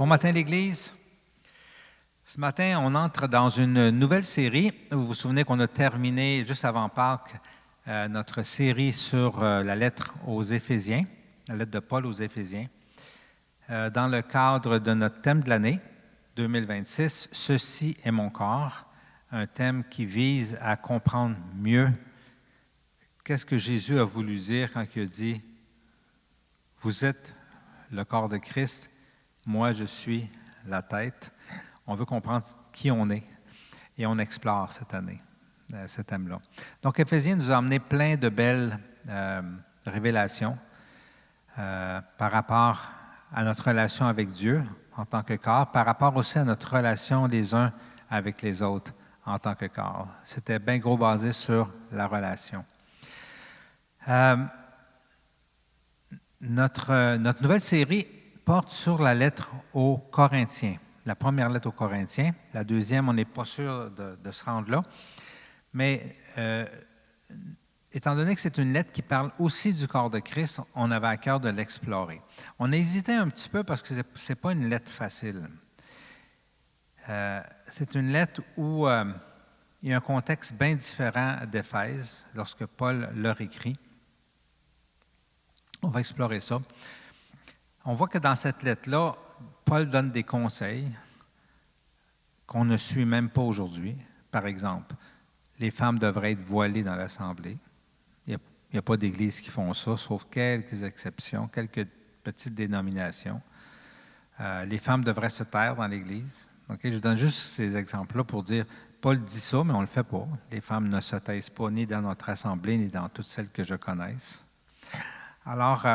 Bon matin l'Église. Ce matin, on entre dans une nouvelle série. Vous vous souvenez qu'on a terminé juste avant Pâques notre série sur la lettre aux Éphésiens, la lettre de Paul aux Éphésiens, dans le cadre de notre thème de l'année 2026, « Ceci est mon corps », un thème qui vise à comprendre mieux qu'est-ce que Jésus a voulu dire quand il a dit « Vous êtes le corps de Christ, moi je suis la tête ». On veut comprendre qui on est et on explore cette année ce thème-là. Donc, Éphésiens nous a amené plein de belles révélations par rapport à notre relation avec Dieu en tant que corps, par rapport aussi à notre relation les uns avec les autres en tant que corps. C'était bien gros basé sur la relation. Notre nouvelle série porte sur la lettre aux Corinthiens. La première lettre aux Corinthiens. La deuxième, on n'est pas sûr de se rendre là. Mais étant donné que c'est une lettre qui parle aussi du corps de Christ, on avait à cœur de l'explorer. On a hésité un petit peu parce que ce n'est pas une lettre facile. C'est une lettre où il y a un contexte bien différent d'Éphèse lorsque Paul leur écrit. On va explorer ça. On voit que dans cette lettre-là, Paul donne des conseils qu'on ne suit même pas aujourd'hui. Par exemple, les femmes devraient être voilées dans l'Assemblée. Il n'y a pas d'églises qui font ça, sauf quelques exceptions, quelques petites dénominations. Les femmes devraient se taire dans l'Église. Okay? Je donne juste ces exemples-là pour dire, Paul dit ça, mais on ne le fait pas. Les femmes ne se taisent pas ni dans notre Assemblée, ni dans toutes celles que je connaisse. Alors,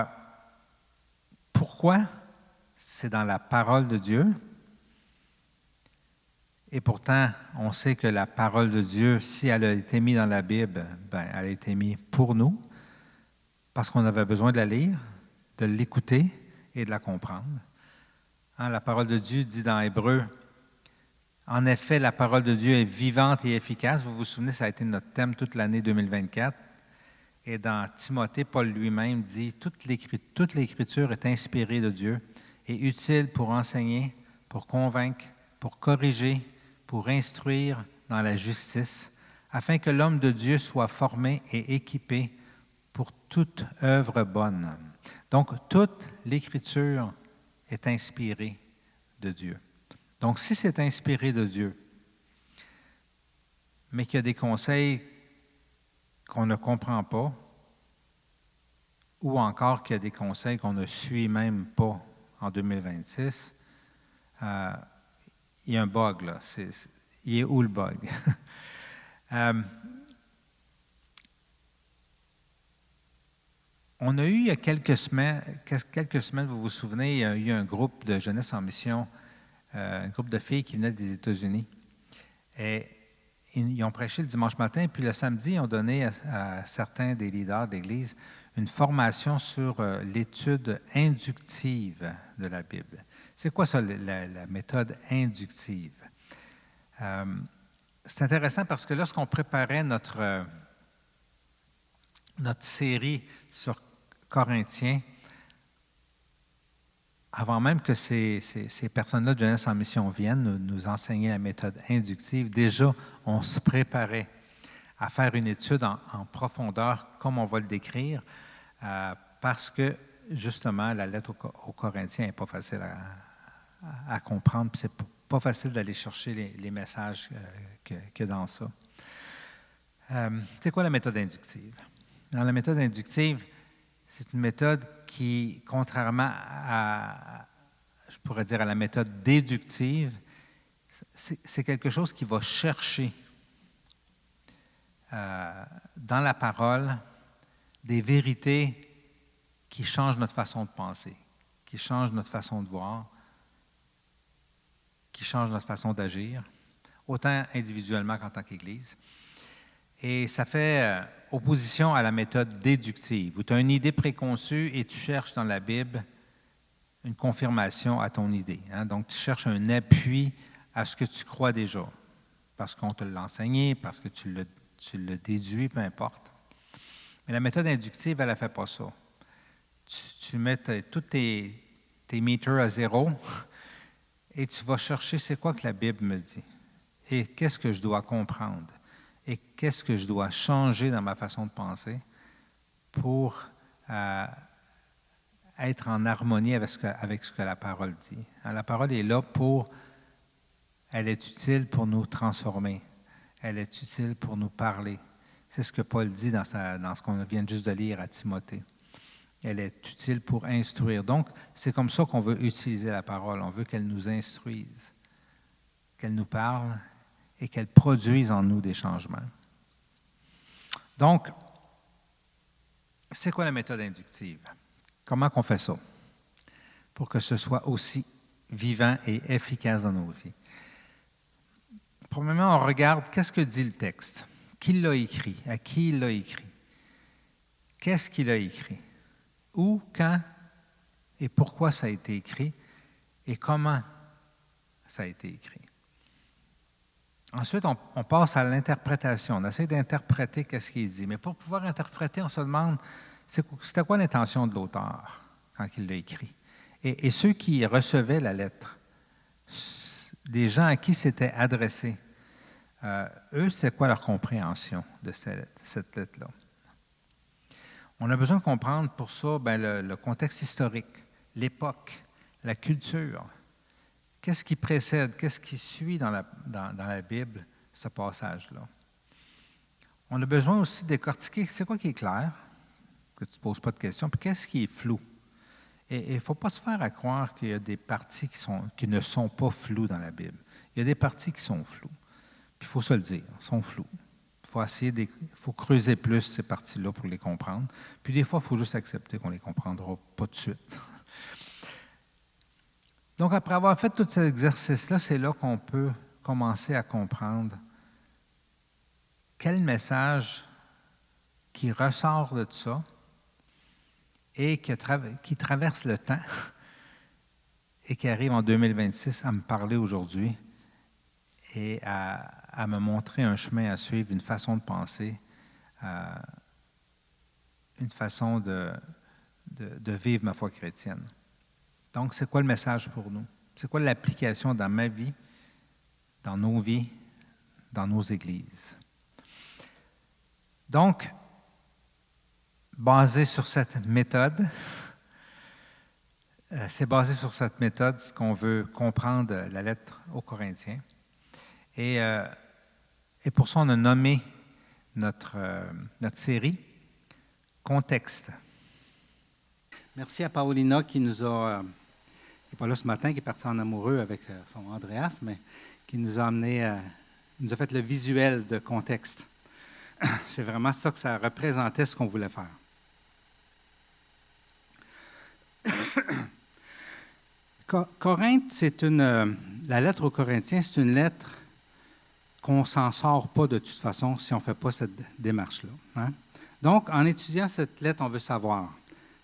pourquoi? C'est dans la parole de Dieu. Et pourtant, on sait que la parole de Dieu, si elle a été mise dans la Bible, elle a été mise pour nous, parce qu'on avait besoin de la lire, de l'écouter et de la comprendre. La parole de Dieu dit dans Hébreux, « En effet, la parole de Dieu est vivante et efficace. » Vous vous souvenez, ça a été notre thème toute l'année 2024. Et dans Timothée, Paul lui-même dit, « Toute l'Écriture est inspirée de Dieu et utile pour enseigner, pour convaincre, pour corriger, pour instruire dans la justice, afin que l'homme de Dieu soit formé et équipé pour toute œuvre bonne. » Donc, toute l'Écriture est inspirée de Dieu. Donc, si c'est inspiré de Dieu, mais qu'il y a des conseils qu'on ne comprend pas, ou encore qu'il y a des conseils qu'on ne suit même pas en 2026, il y a un bug là. Il est où le bug? On a eu il y a quelques semaines, vous vous souvenez, il y a eu un groupe de jeunesse en mission, un groupe de filles qui venaient des États-Unis. Et ils ont prêché le dimanche matin, puis le samedi, ils ont donné à certains des leaders d'Église une formation sur l'étude inductive de la Bible. C'est quoi ça, la méthode inductive? C'est intéressant parce que lorsqu'on préparait notre série sur Corinthiens, avant même que ces personnes-là de Jeunesse en Mission viennent nous enseigner la méthode inductive, déjà, on se préparait à faire une étude en profondeur, comme on va le décrire, parce que, justement, la lettre aux Corinthiens n'est pas facile à comprendre, puis c'est pas facile d'aller chercher les messages qu'il y a dans ça. C'est quoi la méthode inductive? Dans la méthode inductive, c'est une méthode qui, contrairement je pourrais dire, à la méthode déductive, c'est quelque chose qui va chercher dans la parole des vérités qui changent notre façon de penser, qui changent notre façon de voir, qui changent notre façon d'agir, autant individuellement qu'en tant qu'Église. Et ça fait opposition à la méthode déductive, où tu as une idée préconçue et tu cherches dans la Bible une confirmation à ton idée. Donc, tu cherches un appui à ce que tu crois déjà, parce qu'on te l'a enseigné, parce que tu le déduis, peu importe. Mais la méthode inductive, elle ne fait pas ça. Tu mets tous tes meters à zéro, et tu vas chercher c'est quoi que la Bible me dit et qu'est-ce que je dois comprendre et qu'est-ce que je dois changer dans ma façon de penser pour être en harmonie avec ce que la parole dit. La parole est là elle est utile pour nous transformer. Elle est utile pour nous parler. C'est ce que Paul dit dans ce qu'on vient juste de lire à Timothée. Elle est utile pour instruire. Donc, c'est comme ça qu'on veut utiliser la parole. On veut qu'elle nous instruise, qu'elle nous parle et qu'elle produise en nous des changements. Donc, c'est quoi la méthode inductive? Comment on fait ça pour que ce soit aussi vivant et efficace dans nos vies? Premièrement, on regarde qu'est-ce que dit le texte. Qui l'a écrit? À qui il l'a écrit? Qu'est-ce qu'il a écrit? Où, quand et pourquoi ça a été écrit et comment ça a été écrit. Ensuite, on passe à l'interprétation. On essaie d'interpréter ce qu'il dit. Mais pour pouvoir interpréter, on se demande c'était quoi l'intention de l'auteur quand il l'a écrit. Et ceux qui recevaient la lettre, des gens à qui c'était adressé, eux, c'est quoi leur compréhension de cette lettre-là? On a besoin de comprendre pour ça le contexte historique, l'époque, la culture. Qu'est-ce qui précède, qu'est-ce qui suit dans la Bible, ce passage-là? On a besoin aussi de décortiquer c'est quoi qui est clair, que tu ne te poses pas de questions, puis qu'est-ce qui est flou. Et il ne faut pas se faire à croire qu'il y a des parties qui ne sont pas floues dans la Bible. Il y a des parties qui sont floues. Puis il faut se le dire, sont floues. Il faut creuser plus ces parties-là pour les comprendre. Puis des fois, il faut juste accepter qu'on ne les comprendra pas tout de suite. Donc, après avoir fait tout cet exercice-là, c'est là qu'on peut commencer à comprendre quel message qui ressort de tout ça et qui traverse le temps et qui arrive en 2026 à me parler aujourd'hui et à me montrer un chemin à suivre, une façon de penser, une façon de vivre ma foi chrétienne. Donc, c'est quoi le message pour nous? C'est quoi l'application dans ma vie, dans nos vies, dans nos églises? Donc, basé sur cette méthode, c'est basé sur cette méthode qu'on veut comprendre la lettre aux Corinthiens. Et pour ça, on a nommé notre série « Contexte ». Merci à Paolina qui nous a, qui n'est pas là ce matin, qui est parti en amoureux avec son Andreas, mais qui nous a amené, nous a fait le visuel de contexte. C'est vraiment ça que ça représentait, ce qu'on voulait faire. Corinthe, la lettre aux Corinthiens, c'est une lettre qu'on ne s'en sort pas de toute façon si on ne fait pas cette démarche-là. Hein? Donc, en étudiant cette lettre, on veut savoir,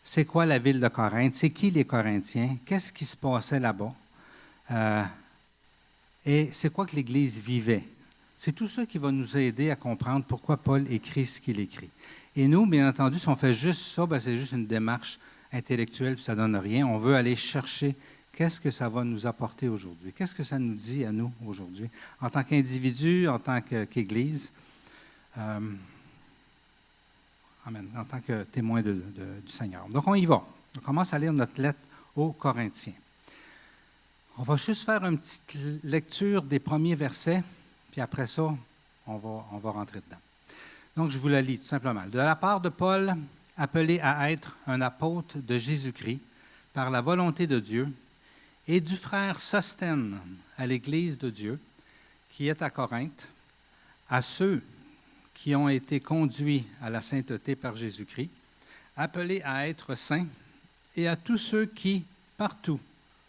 c'est quoi la ville de Corinthe? C'est qui les Corinthiens? Qu'est-ce qui se passait là-bas? Et c'est quoi que l'Église vivait? C'est tout ça qui va nous aider à comprendre pourquoi Paul écrit ce qu'il écrit. Et nous, bien entendu, si on fait juste ça, c'est juste une démarche intellectuelle, puis ça ne donne rien. On veut aller chercher qu'est-ce que ça va nous apporter aujourd'hui. Qu'est-ce que ça nous dit à nous aujourd'hui, en tant qu'individu, en tant qu'Église, amen, en tant que témoin du Seigneur. Donc, on y va. On commence à lire notre lettre aux Corinthiens. On va juste faire une petite lecture des premiers versets, puis après ça, on va rentrer dedans. Donc, je vous la lis tout simplement. De la part de Paul, appelé à être un apôtre de Jésus-Christ, par la volonté de Dieu, et du frère Sosthène à l'Église de Dieu, qui est à Corinthe, à ceux qui ont été conduits à la sainteté par Jésus-Christ, appelés à être saints, et à tous ceux qui, partout,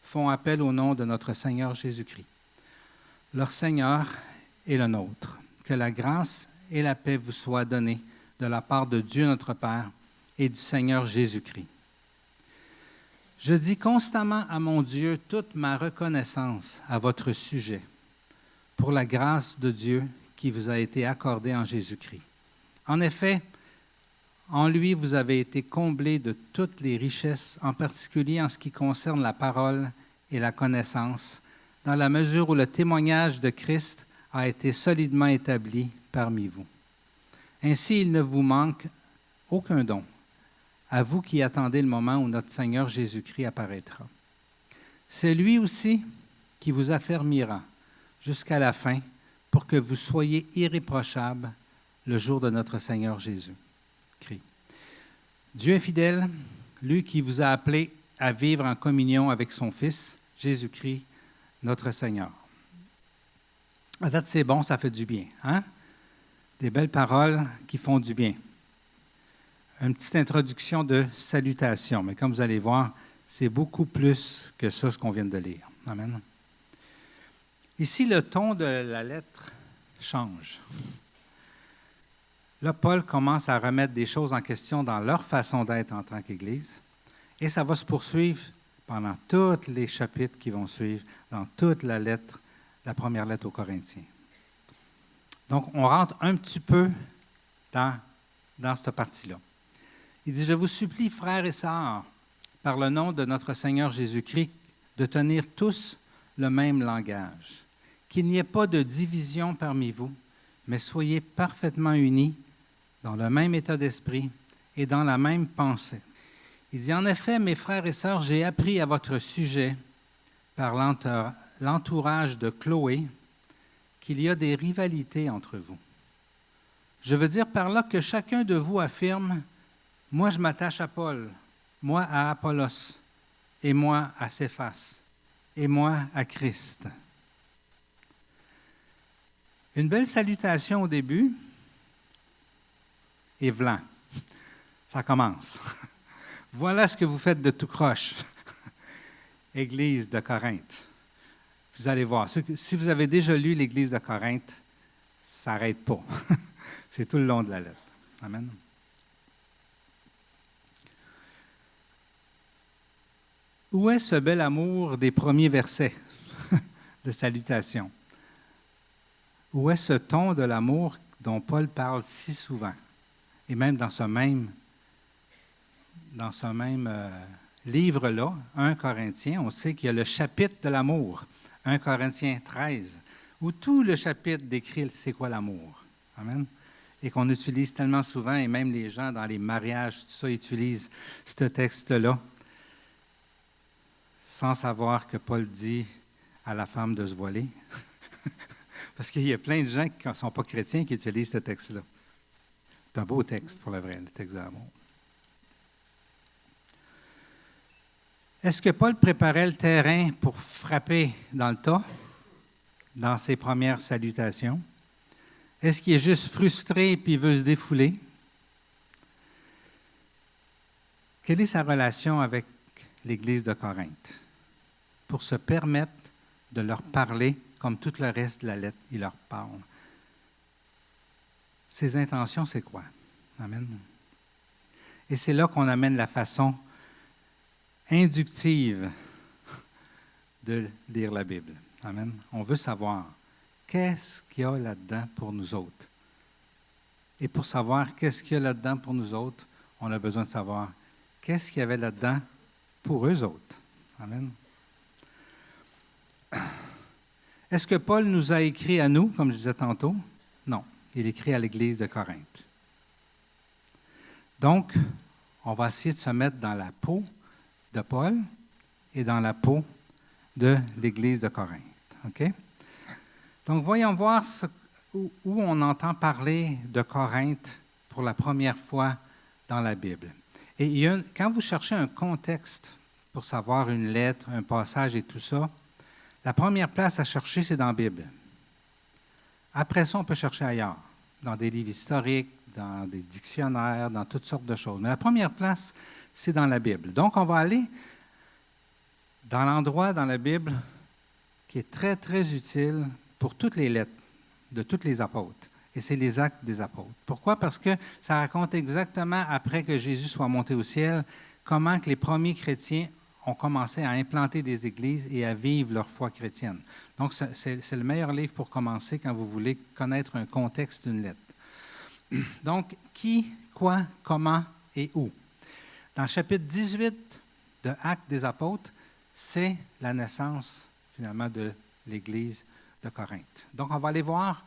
font appel au nom de notre Seigneur Jésus-Christ. Leur Seigneur est le nôtre. Que la grâce et la paix vous soient données de la part de Dieu notre Père et du Seigneur Jésus-Christ. Je dis constamment à mon Dieu toute ma reconnaissance à votre sujet pour la grâce de Dieu qui vous a été accordée en Jésus-Christ. En effet, en lui, vous avez été comblés de toutes les richesses, en particulier en ce qui concerne la parole et la connaissance dans la mesure où le témoignage de Christ a été solidement établi parmi vous. Ainsi, il ne vous manque aucun don, à vous qui attendez le moment où notre Seigneur Jésus-Christ apparaîtra. C'est lui aussi qui vous affermira jusqu'à la fin pour que vous soyez irréprochables le jour de notre Seigneur Jésus-Christ. Dieu est fidèle, lui qui vous a appelé à vivre en communion avec son Fils, Jésus-Christ, notre Seigneur. À date, c'est bon, ça fait du bien, hein? Des belles paroles qui font du bien. Une petite introduction de salutation, mais comme vous allez voir, c'est beaucoup plus que ça, ce qu'on vient de lire. Amen. Ici, le ton de la lettre change. Là, Paul commence à remettre des choses en question dans leur façon d'être en tant qu'Église, et ça va se poursuivre pendant tous les chapitres qui vont suivre, dans toute la lettre, la première lettre aux Corinthiens. Donc, on rentre un petit peu dans cette partie-là. Il dit, « Je vous supplie, frères et sœurs, par le nom de notre Seigneur Jésus-Christ, de tenir tous le même langage, qu'il n'y ait pas de division parmi vous, mais soyez parfaitement unis dans le même état d'esprit et dans la même pensée. » Il dit, « En effet, mes frères et sœurs, j'ai appris à votre sujet, par l'entourage de Chloé, qu'il y a des rivalités entre vous. Je veux dire par là que chacun de vous affirme, « Moi, je m'attache à Paul, moi à Apollos, et moi à Céphas, et moi à Christ. » Une belle salutation au début, et vlan. Ça commence. Voilà ce que vous faites de tout croche, Église de Corinthe. Vous allez voir, si vous avez déjà lu l'Église de Corinthe, ça n'arrête pas. C'est tout le long de la lettre. Amen. Où est ce bel amour des premiers versets de salutation? Où est ce ton de l'amour dont Paul parle si souvent? Et même dans ce même livre-là, 1 Corinthiens, on sait qu'il y a le chapitre de l'amour, 1 Corinthiens 13, où tout le chapitre décrit c'est quoi l'amour. Amen. Et qu'on utilise tellement souvent, et même les gens dans les mariages, tout ça, utilisent ce texte-là, sans savoir que Paul dit à la femme de se voiler. Parce qu'il y a plein de gens qui ne sont pas chrétiens qui utilisent ce texte-là. C'est un beau texte pour le vrai, le texte de l'amour. Est-ce que Paul préparait le terrain pour frapper dans le tas, dans ses premières salutations? Est-ce qu'il est juste frustré et il veut se défouler? Quelle est sa relation avec l'Église de Corinthe? Pour se permettre de leur parler comme tout le reste de la lettre, il leur parle. Ses intentions, c'est quoi? Amen. Et c'est là qu'on amène la façon inductive de lire la Bible. Amen. On veut savoir qu'est-ce qu'il y a là-dedans pour nous autres. Et pour savoir qu'est-ce qu'il y a là-dedans pour nous autres, on a besoin de savoir qu'est-ce qu'il y avait là-dedans pour eux autres. Amen. Est-ce que Paul nous a écrit à nous, comme je disais tantôt? Non, il écrit à l'Église de Corinthe. Donc, on va essayer de se mettre dans la peau de Paul et dans la peau de l'Église de Corinthe. OK? Donc, voyons voir où on entend parler de Corinthe pour la première fois dans la Bible. Et quand vous cherchez un contexte pour savoir une lettre, un passage et tout ça, la première place à chercher, c'est dans la Bible. Après ça, on peut chercher ailleurs, dans des livres historiques, dans des dictionnaires, dans toutes sortes de choses. Mais la première place, c'est dans la Bible. Donc, on va aller dans l'endroit dans la Bible qui est très, très utile pour toutes les lettres de tous les apôtres. Et c'est les Actes des apôtres. Pourquoi? Parce que ça raconte exactement, après que Jésus soit monté au ciel, comment que les premiers chrétiens ont commencé à implanter des églises et à vivre leur foi chrétienne. Donc, c'est le meilleur livre pour commencer quand vous voulez connaître un contexte d'une lettre. Donc, qui, quoi, comment et où. Dans le chapitre 18 de Actes des apôtres, c'est la naissance, finalement, de l'Église de Corinthe. Donc, on va aller voir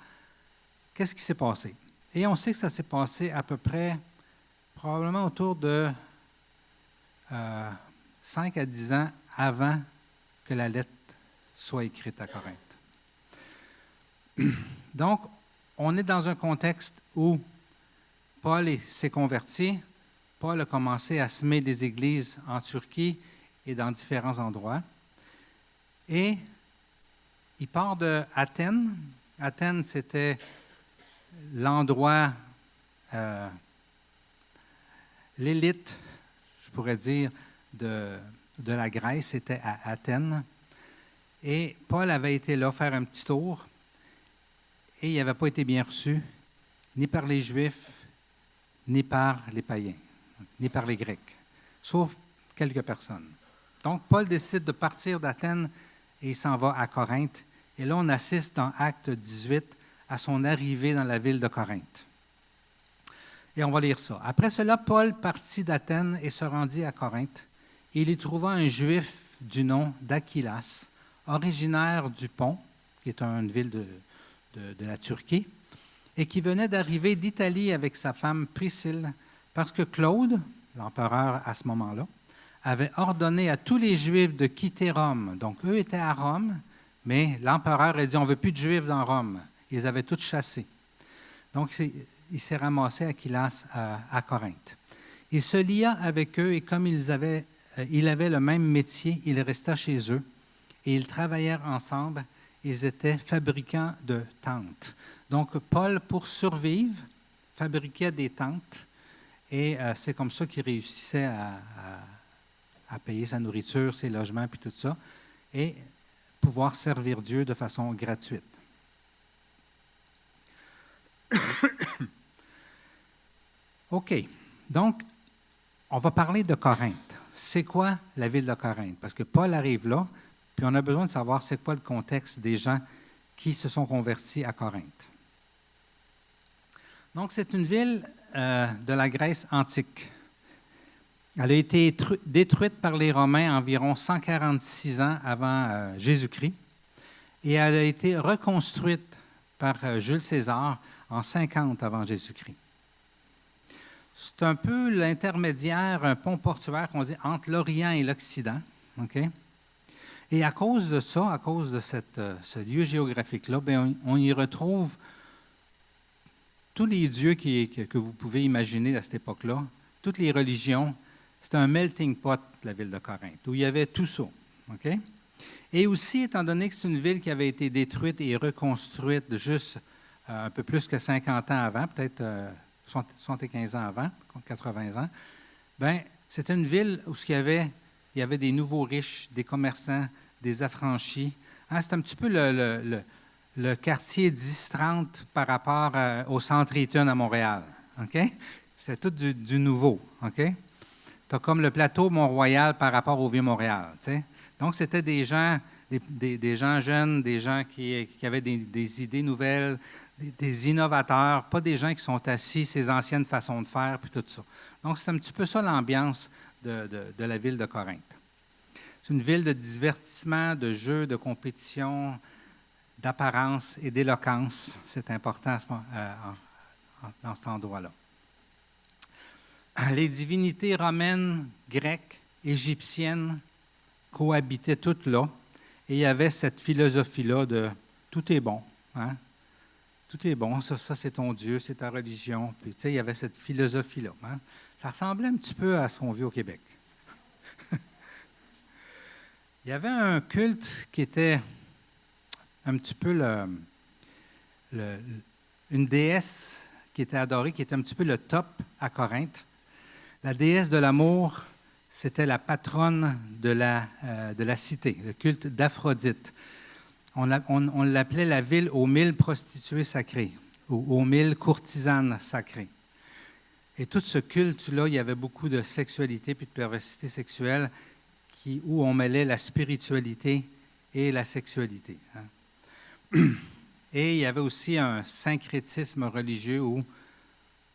qu'est-ce qui s'est passé. Et on sait que ça s'est passé à peu près, probablement autour de 5 à 10 ans avant que la lettre soit écrite à Corinthe. Donc, on est dans un contexte où Paul s'est converti. Paul a commencé à semer des églises en Turquie et dans différents endroits. Et il part de Athènes. Athènes, c'était l'endroit, l'élite, je pourrais dire, de la Grèce, c'était à Athènes. Et Paul avait été là faire un petit tour et il n'avait pas été bien reçu, ni par les Juifs, ni par les païens, ni par les Grecs, sauf quelques personnes. Donc, Paul décide de partir d'Athènes et il s'en va à Corinthe. Et là, on assiste dans Acte 18 à son arrivée dans la ville de Corinthe. Et on va lire ça. Après cela, Paul partit d'Athènes et se rendit à Corinthe. Et il y trouva un Juif du nom d'Aquilas, originaire du Pont, qui est une ville de la Turquie, et qui venait d'arriver d'Italie avec sa femme Priscille, parce que Claude, l'empereur à ce moment-là, avait ordonné à tous les Juifs de quitter Rome. Donc, eux étaient à Rome, mais l'empereur a dit, on ne veut plus de Juifs dans Rome. Ils avaient tous chassés. Donc, il s'est ramassé Aquilas à Corinthe. Il se lia avec eux et comme il avait le même métier, il resta chez eux et ils travaillèrent ensemble. Ils étaient fabricants de tentes. Donc, Paul, pour survivre, fabriquait des tentes et c'est comme ça qu'il réussissait à payer sa nourriture, ses logements, puis tout ça, et pouvoir servir Dieu de façon gratuite. OK. Donc, on va parler de Corinthe. C'est quoi la ville de Corinthe? Parce que Paul arrive là, puis on a besoin de savoir c'est quoi le contexte des gens qui se sont convertis à Corinthe. Donc, c'est une ville de la Grèce antique. Elle a été détruite par les Romains environ 146 ans avant Jésus-Christ et elle a été reconstruite par Jules César en 50 avant Jésus-Christ. C'est un peu l'intermédiaire, un pont portuaire qu'on dit entre l'Orient et l'Occident. Okay? Et à cause de ça, à cause de ce lieu géographique-là, bien, on y retrouve tous les dieux que vous pouvez imaginer à cette époque-là, toutes les religions. C'était un melting pot, la ville de Corinthe, où il y avait tout ça. Okay? Et aussi, étant donné que c'est une ville qui avait été détruite et reconstruite juste un peu plus que 50 ans avant, peut-être 75 ans avant, 80 ans, bien, c'était une ville où il y avait des nouveaux riches, des commerçants, des affranchis. Hein, c'est un petit peu le quartier 10-30 par rapport au centre Eaton à Montréal. Okay? C'était tout du nouveau. Okay? Tu as comme le plateau Mont-Royal par rapport au Vieux-Montréal. T'sais? Donc, c'était des gens, des gens jeunes, des gens qui avaient des idées nouvelles, des innovateurs, pas des gens qui sont assis, ces anciennes façons de faire, puis tout ça. Donc, c'est un petit peu ça l'ambiance de la ville de Corinthe. C'est une ville de divertissement, de jeux, de compétition, d'apparence et d'éloquence. C'est important dans cet endroit-là. Les divinités romaines, grecques, égyptiennes cohabitaient toutes là. Et il y avait cette philosophie-là de tout est bon. Hein? Tout est bon, ça c'est ton Dieu, c'est ta religion. Puis, tu sais, il y avait cette philosophie-là. Hein? Ça ressemblait un petit peu à ce qu'on vit au Québec. Il y avait un culte qui était un petit peu une déesse qui était adorée, qui était un petit peu le top à Corinthe. La déesse de l'amour, c'était la patronne de la cité, le culte d'Aphrodite. On l'appelait la ville aux 1000 prostituées sacrées, ou aux 1000 courtisanes sacrées. Et tout ce culte-là, il y avait beaucoup de sexualité puis de perversité sexuelle où on mêlait la spiritualité et la sexualité. Hein. Et il y avait aussi un syncrétisme religieux où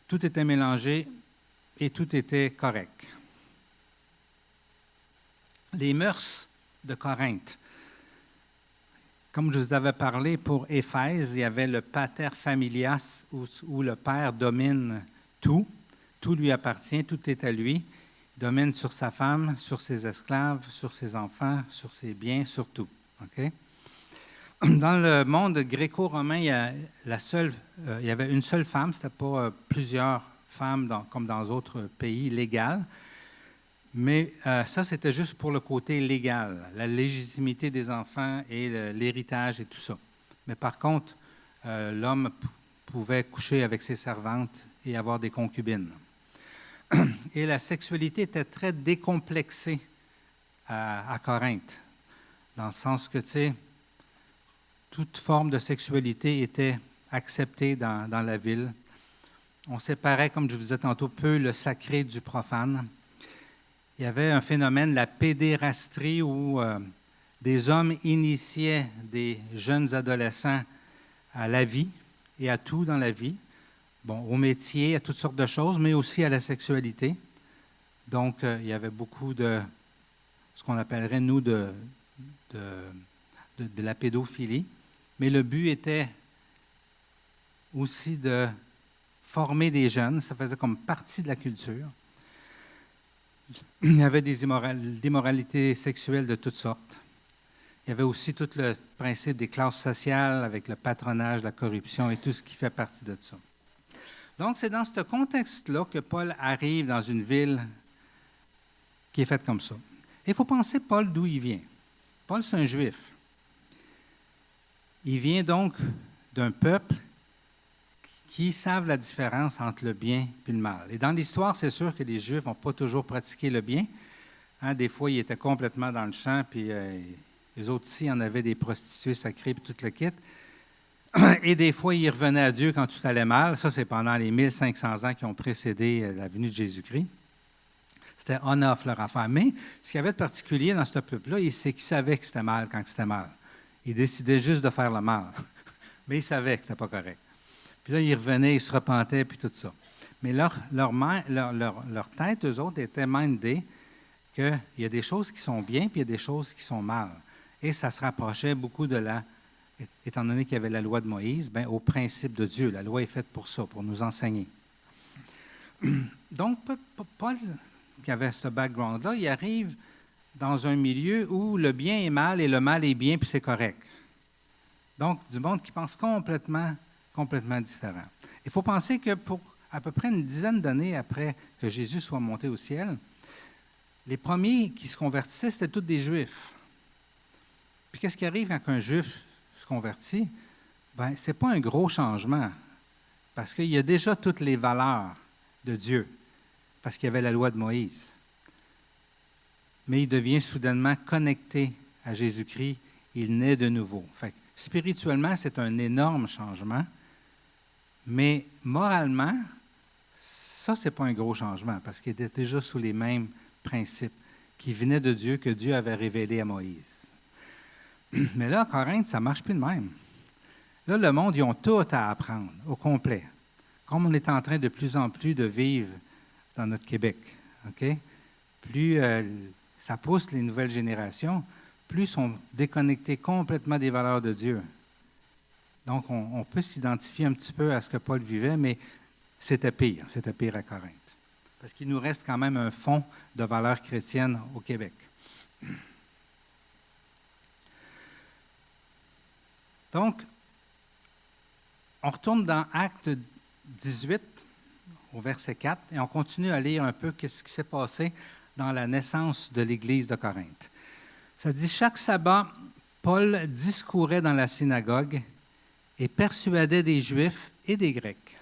tout était mélangé et tout était correct. Les mœurs de Corinthe. Comme je vous avais parlé, pour Éphèse, il y avait le pater familias, où le père domine tout. Tout lui appartient, tout est à lui. Il domine sur sa femme, sur ses esclaves, sur ses enfants, sur ses biens, sur tout. OK? Dans le monde gréco-romain, il y avait une seule femme, ce n'était pas plusieurs femmes comme dans d'autres pays légales. Mais ça, c'était juste pour le côté légal, la légitimité des enfants et l'héritage et tout ça. Mais par contre, l'homme pouvait coucher avec ses servantes et avoir des concubines. Et la sexualité était très décomplexée à Corinthe, dans le sens que, tu sais, toute forme de sexualité était acceptée dans la ville. On séparait, comme je vous disais tantôt, peu le sacré du profane. Il y avait un phénomène, la pédérastie, où des hommes initiaient des jeunes adolescents à la vie et à tout dans la vie. Bon, au métier, à toutes sortes de choses, mais aussi à la sexualité. Donc, il y avait beaucoup de ce qu'on appellerait, nous, de la pédophilie. Mais le but était aussi de former des jeunes. Ça faisait comme partie de la culture. Il y avait des immoralités sexuelles de toutes sortes. Il y avait aussi tout le principe des classes sociales avec le patronage, la corruption et tout ce qui fait partie de ça. Donc, c'est dans ce contexte-là que Paul arrive dans une ville qui est faite comme ça. Et il faut penser, Paul, d'où il vient. Paul, c'est un Juif. Il vient donc d'un peuple qui savent la différence entre le bien et le mal. Et dans l'histoire, c'est sûr que les Juifs n'ont pas toujours pratiqué le bien. Hein, des fois, ils étaient complètement dans le champ, puis les autres ici en avaient des prostituées sacrées, puis tout le kit. Et des fois, ils revenaient à Dieu quand tout allait mal. Ça, c'est pendant les 1500 ans qui ont précédé la venue de Jésus-Christ. C'était on-off leur affaire. Mais ce qu'il y avait de particulier dans ce peuple-là, c'est qu'ils savaient que c'était mal quand c'était mal. Ils décidaient juste de faire le mal. Mais ils savaient que ce n'était pas correct. Puis là, ils revenaient, ils se repentaient, puis tout ça. Mais leur tête, eux autres, était mindée qu'il y a des choses qui sont bien, puis il y a des choses qui sont mal. Et ça se rapprochait beaucoup étant donné qu'il y avait la loi de Moïse, au principe de Dieu. La loi est faite pour ça, pour nous enseigner. Donc, Paul, qui avait ce background-là, il arrive dans un milieu où le bien est mal et le mal est bien, puis c'est correct. Donc, du monde qui pense complètement différent. Il faut penser que pour à peu près une dizaine d'années après que Jésus soit monté au ciel, les premiers qui se convertissaient, c'était tous des Juifs. Puis qu'est-ce qui arrive quand un Juif se convertit? Bien, ce n'est pas un gros changement, parce qu'il y a déjà toutes les valeurs de Dieu, parce qu'il y avait la loi de Moïse. Mais il devient soudainement connecté à Jésus-Christ, il naît de nouveau. Fait que, spirituellement, c'est un énorme changement, mais moralement, ça, ce n'est pas un gros changement, parce qu'il était déjà sous les mêmes principes qui venaient de Dieu, que Dieu avait révélés à Moïse. Mais là, à Corinthe, ça ne marche plus de même. Là, le monde, ils ont tout à apprendre, au complet. Comme on est en train de plus en plus de vivre dans notre Québec, OK? Plus ça pousse les nouvelles générations, plus ils sont déconnectés complètement des valeurs de Dieu. Donc, on peut s'identifier un petit peu à ce que Paul vivait, mais c'était pire à Corinthe. Parce qu'il nous reste quand même un fond de valeurs chrétiennes au Québec. Donc, on retourne dans Actes 18, au verset 4, et on continue à lire un peu ce qui s'est passé dans la naissance de l'Église de Corinthe. Ça dit, chaque sabbat, Paul discourait dans la synagogue et persuadait des Juifs et des Grecs.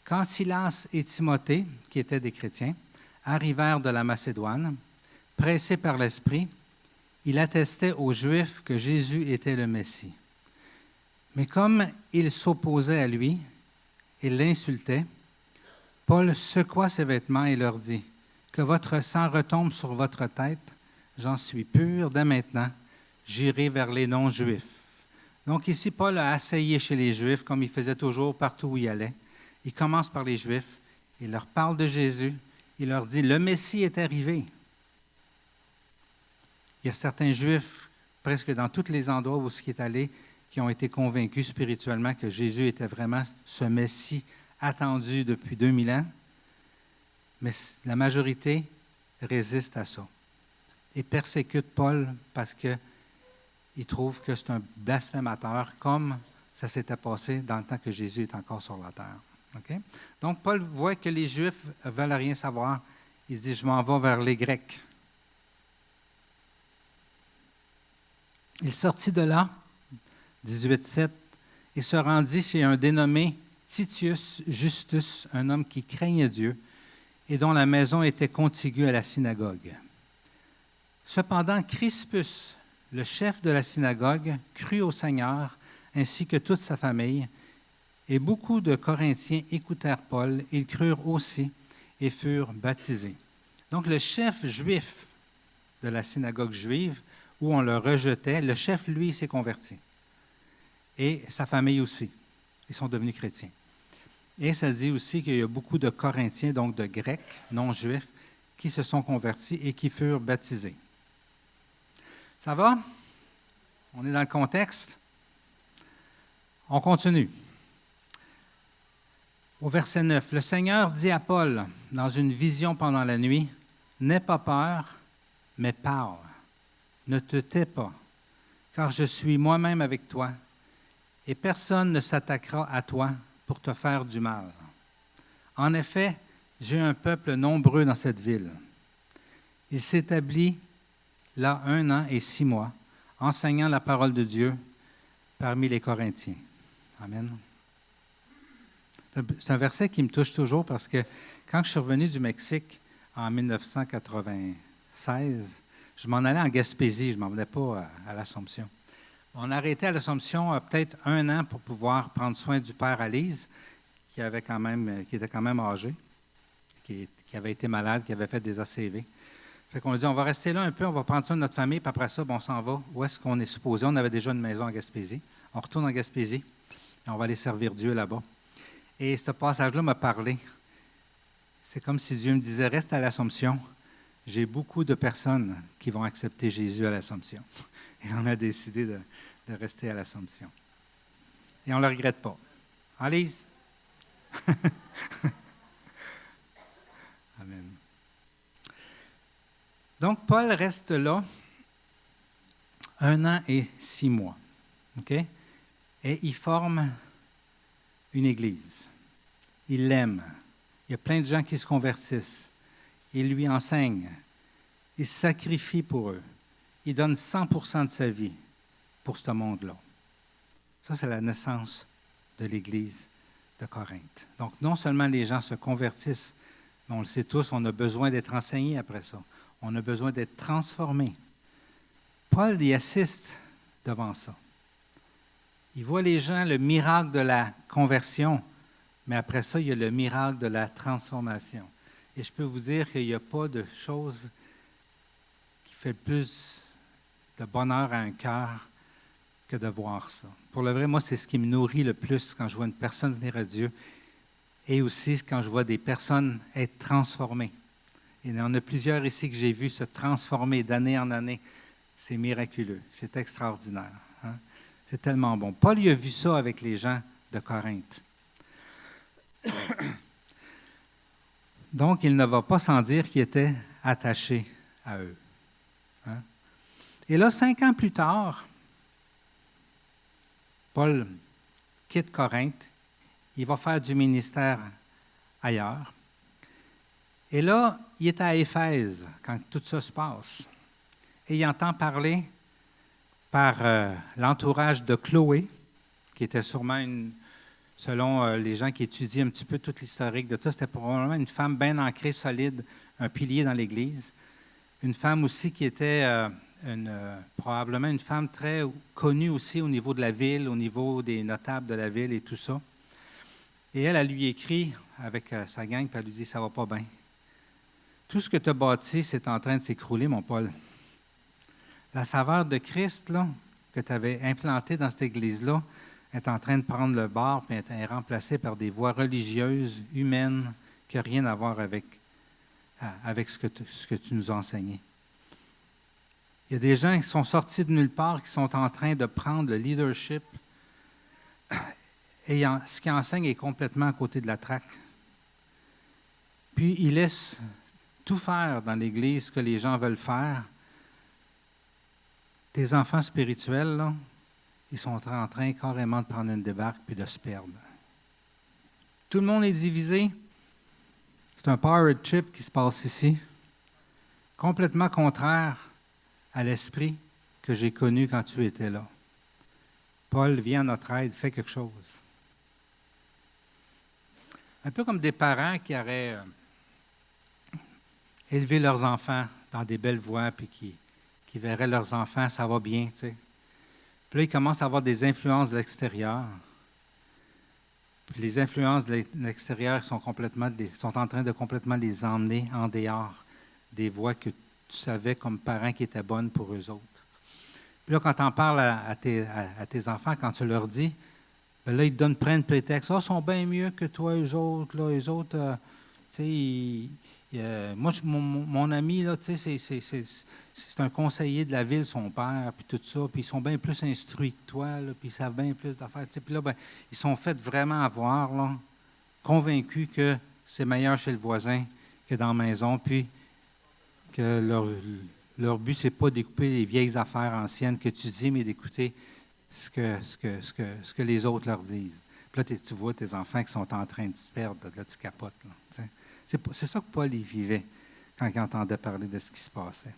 Quand Silas et Timothée, qui étaient des chrétiens, arrivèrent de la Macédoine, pressés par l'Esprit, il attestait aux Juifs que Jésus était le Messie. Mais comme ils s'opposaient à lui et l'insultaient, Paul secoua ses vêtements et leur dit, « Que votre sang retombe sur votre tête, j'en suis pur dès maintenant, j'irai vers les non-juifs. » Donc ici, Paul a essayé chez les Juifs, comme il faisait toujours partout où il allait. Il commence par les Juifs, il leur parle de Jésus, il leur dit, « Le Messie est arrivé. » Il y a certains Juifs, presque dans tous les endroits où il est allé, qui ont été convaincus spirituellement que Jésus était vraiment ce Messie attendu depuis 2000 ans. Mais la majorité résiste à ça et persécute Paul parce qu'il trouve que c'est un blasphémateur, comme ça s'était passé dans le temps que Jésus est encore sur la terre. Okay? Donc, Paul voit que les Juifs ne veulent rien savoir. Il dit, je m'en vais vers les Grecs. Il sortit de là, 18,7, et se rendit chez un dénommé Titius Justus, un homme qui craignait Dieu et dont la maison était contiguë à la synagogue. Cependant, Crispus, le chef de la synagogue, crut au Seigneur, ainsi que toute sa famille, et beaucoup de Corinthiens écoutèrent Paul, ils crurent aussi et furent baptisés. Donc le chef juif de la synagogue juive, où on le rejetait, le chef, lui, s'est converti. Et sa famille aussi. Ils sont devenus chrétiens. Et ça dit aussi qu'il y a beaucoup de Corinthiens, donc de Grecs non-juifs, qui se sont convertis et qui furent baptisés. Ça va? On est dans le contexte. On continue. Au verset 9, le Seigneur dit à Paul, dans une vision pendant la nuit, « N'aie pas peur, mais parle. Ne te tais pas, car je suis moi-même avec toi, et personne ne s'attaquera à toi pour te faire du mal. En effet, j'ai un peuple nombreux dans cette ville. Il s'établit là 1 an et 6 mois, enseignant la parole de Dieu parmi les Corinthiens. » Amen. C'est un verset qui me touche toujours parce que quand je suis revenu du Mexique en 1996, je m'en allais en Gaspésie, je ne m'en venais pas à l'Assomption. On a arrêté à l'Assomption peut-être 1 an pour pouvoir prendre soin du père Alise, qui était quand même âgé, qui avait été malade, qui avait fait des ACV. Fait qu'on a dit, on va rester là un peu, on va prendre soin de notre famille, puis après ça, on s'en va. Où est-ce qu'on est supposé? On avait déjà une maison en Gaspésie. On retourne en Gaspésie et on va aller servir Dieu là-bas. Et ce passage-là m'a parlé. C'est comme si Dieu me disait, reste à l'Assomption. J'ai beaucoup de personnes qui vont accepter Jésus à l'Assomption. Et on a décidé de rester à l'Assomption. Et on ne le regrette pas. Lise? Amen. Donc, Paul reste là 1 an et 6 mois. OK? Et il forme une église. Il l'aime. Il y a plein de gens qui se convertissent. Il lui enseigne. Il se sacrifie pour eux. Il donne 100% de sa vie pour ce monde-là. Ça, c'est la naissance de l'Église de Corinthe. Donc, non seulement les gens se convertissent, mais on le sait tous, on a besoin d'être enseignés après ça. On a besoin d'être transformés. Paul y assiste devant ça. Il voit les gens, le miracle de la conversion, mais après ça, il y a le miracle de la transformation. Et je peux vous dire qu'il n'y a pas de chose qui fait plus de bonheur à un cœur que de voir ça. Pour le vrai, moi, c'est ce qui me nourrit le plus quand je vois une personne venir à Dieu et aussi quand je vois des personnes être transformées. Et il y en a plusieurs ici que j'ai vu se transformer d'année en année. C'est miraculeux, c'est extraordinaire. Hein? C'est tellement bon. Paul il a vu ça avec les gens de Corinthe. Donc, il ne va pas sans dire qu'il était attaché à eux. Hein? Et là, 5 ans plus tard, Paul quitte Corinthe. Il va faire du ministère ailleurs. Et là, il est à Éphèse quand tout ça se passe. Et il entend parler par l'entourage de Chloé, qui était sûrement selon les gens qui étudient un petit peu toute l'historique de ça, c'était probablement une femme bien ancrée, solide, un pilier dans l'Église. Une femme aussi qui était probablement une femme très connue aussi au niveau de la ville, au niveau des notables de la ville et tout ça. Et elle lui écrit avec sa gang, puis elle lui dit, ça va pas bien. Tout ce que tu as bâti, c'est en train de s'écrouler, mon Paul. La saveur de Christ là, que tu avais implantée dans cette église-là est en train de prendre le bord et est remplacée par des voies religieuses, humaines, qui n'ont rien à voir avec ce que tu nous as enseigné. Il y a des gens qui sont sortis de nulle part, qui sont en train de prendre le leadership. Et ce qu'ils enseignent est complètement à côté de la traque. Puis, ils laissent tout faire dans l'Église ce que les gens veulent faire. Tes enfants spirituels, là, ils sont en train carrément de prendre une débarque puis de se perdre. Tout le monde est divisé. C'est un power trip qui se passe ici. Complètement contraire à l'esprit que j'ai connu quand tu étais là. Paul, viens à notre aide, fais quelque chose. Un peu comme des parents qui auraient élevé leurs enfants dans des belles voies, puis qui verraient leurs enfants, ça va bien, tu sais. Puis là, ils commencent à avoir des influences de l'extérieur. Puis les influences de l'extérieur sont en train de complètement les emmener en dehors des voies que tu savais comme parents qui étaient bonnes pour eux autres. Puis là, quand tu en parles à tes enfants, quand tu leur dis, bien là, ils te donnent plein de prétextes. Ah, ils sont bien mieux que toi, eux autres. Là, eux autres, tu sais, moi, mon ami, là, tu sais, c'est un conseiller de la ville, son père, puis tout ça. Puis ils sont bien plus instruits que toi, là, puis ils savent bien plus d'affaires. Tu sais, puis là, ben, ils sont faits vraiment avoir, là, convaincus que c'est meilleur chez le voisin que dans la maison, puis que leur but, c'est pas d'écouter les vieilles affaires anciennes que tu dis, mais d'écouter ce que les autres leur disent. Puis là, tu vois tes enfants qui sont en train de se perdre, là, tu capotes. Là, c'est ça que Paul y vivait quand il entendait parler de ce qui se passait.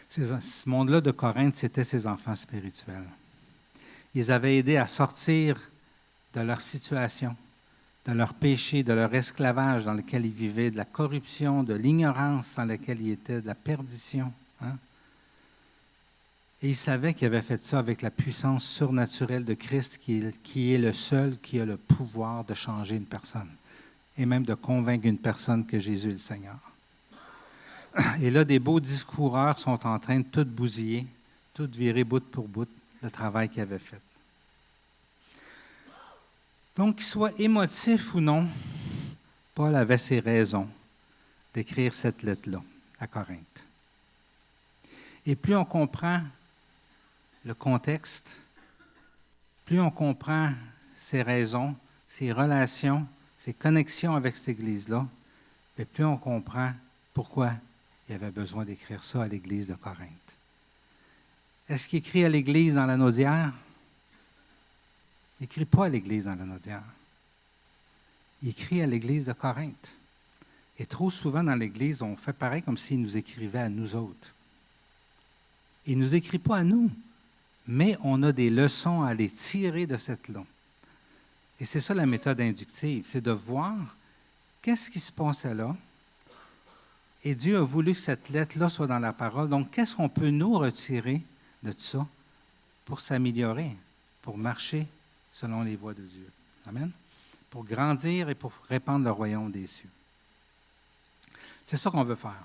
Ce monde-là de Corinthe, c'était ses enfants spirituels. Ils avaient aidé à sortir de leur situation, de leur péché, de leur esclavage dans lequel ils vivaient, de la corruption, de l'ignorance dans laquelle ils étaient, de la perdition. Hein? Et ils savaient qu'ils avaient fait ça avec la puissance surnaturelle de Christ, qui est le seul qui a le pouvoir de changer une personne, et même de convaincre une personne que Jésus est le Seigneur. Et là, des beaux discoureurs sont en train de tout bousiller, tout virer bout pour bout, le travail qu'ils avaient fait. Donc, qu'il soit émotif ou non, Paul avait ses raisons d'écrire cette lettre-là à Corinthe. Et plus on comprend le contexte, plus on comprend ses raisons, ses relations, ses connexions avec cette Église-là, et plus on comprend pourquoi il avait besoin d'écrire ça à l'Église de Corinthe. Est-ce qu'il écrit à l'Église dans la Naudière? Il n'écrit pas à l'Église dans la Naudière. Il écrit à l'Église de Corinthe. Et trop souvent dans l'Église, on fait pareil comme s'il nous écrivait à nous autres. Il ne nous écrit pas à nous, mais on a des leçons à aller tirer de cette lettre. Et c'est ça la méthode inductive, c'est de voir qu'est-ce qui se passait là. Et Dieu a voulu que cette lettre-là soit dans la parole. Donc, qu'est-ce qu'on peut nous retirer de tout ça pour s'améliorer, pour marcher selon les voies de Dieu? Amen? Pour grandir et pour répandre le royaume des cieux. C'est ça qu'on veut faire.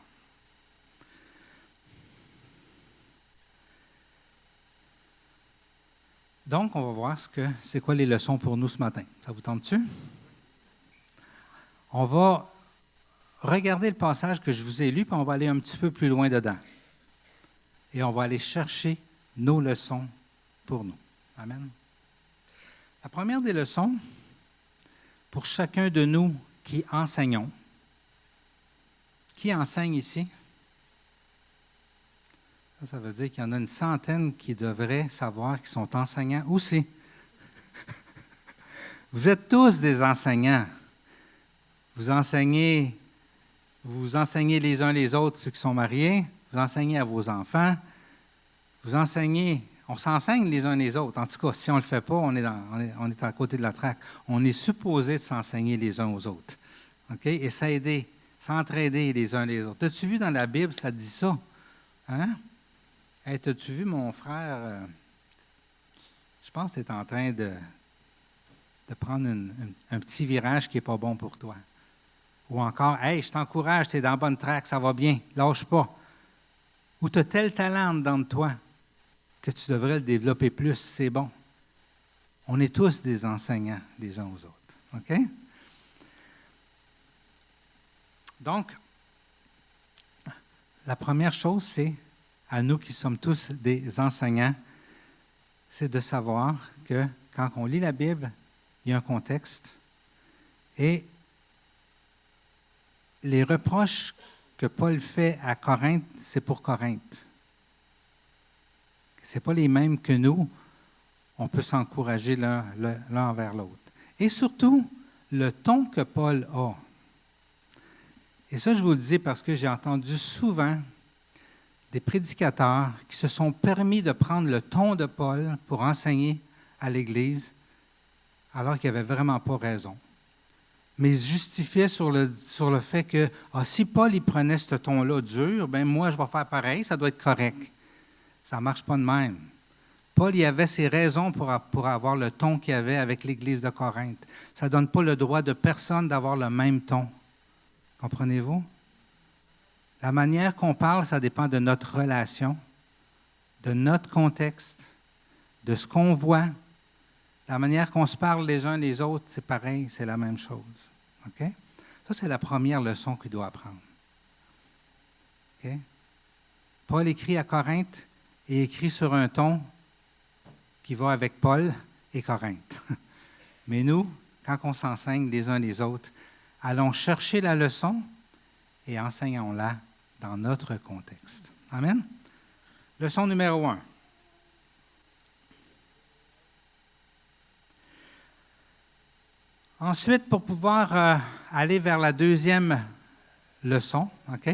Donc, on va voir c'est quoi les leçons pour nous ce matin. Ça vous tente-tu? On va regarder le passage que je vous ai lu, puis on va aller un petit peu plus loin dedans. Et on va aller chercher nos leçons pour nous. Amen. La première des leçons, pour chacun de nous qui enseignons, qui enseigne ici? Ça veut dire qu'il y en a une centaine qui devraient savoir qu'ils sont enseignants aussi. Vous êtes tous des enseignants. Vous enseignez les uns les autres, ceux qui sont mariés. Vous enseignez à vos enfants. Vous enseignez. On s'enseigne les uns les autres. En tout cas, si on ne le fait pas, on est à côté de la traque. On est supposé de s'enseigner les uns aux autres. OK? Et s'aider, s'entraider les uns les autres. As-tu vu dans la Bible, ça te dit ça? Hein? Hey, as-tu vu mon frère? Je pense que tu es en train de prendre un petit virage qui n'est pas bon pour toi. Ou encore, hey, je t'encourage, tu es dans la bonne traque, ça va bien, lâche pas. Ou tu as tel talent dans toi que tu devrais le développer plus, c'est bon. On est tous des enseignants les uns aux autres. OK? Donc, la première chose, c'est, à nous qui sommes tous des enseignants, c'est de savoir que quand on lit la Bible, il y a un contexte. Et les reproches que Paul fait à Corinthe, c'est pour Corinthe. Ce n'est pas les mêmes que nous. On peut s'encourager l'un envers l'autre. Et surtout, le ton que Paul a. Et ça, je vous le dis parce que j'ai entendu souvent des prédicateurs qui se sont permis de prendre le ton de Paul pour enseigner à l'Église, alors qu'ils n'avaient vraiment pas raison. Mais ils se justifiaient sur le fait que si Paul il prenait ce ton-là dur, bien moi je vais faire pareil, ça doit être correct. Ça ne marche pas de même. Paul il avait ses raisons pour avoir le ton qu'il avait avec l'Église de Corinthe. Ça ne donne pas le droit de personne d'avoir le même ton. Comprenez-vous? La manière qu'on parle, ça dépend de notre relation, de notre contexte, de ce qu'on voit. La manière qu'on se parle les uns les autres, c'est pareil, c'est la même chose. OK? Ça, c'est la première leçon qu'il doit apprendre. OK? Paul écrit à Corinthe et écrit sur un ton qui va avec Paul et Corinthe. Mais nous, quand on s'enseigne les uns les autres, allons chercher la leçon et enseignons-la dans notre contexte. Amen? Leçon numéro 1. Ensuite, pour pouvoir aller vers la deuxième leçon, OK,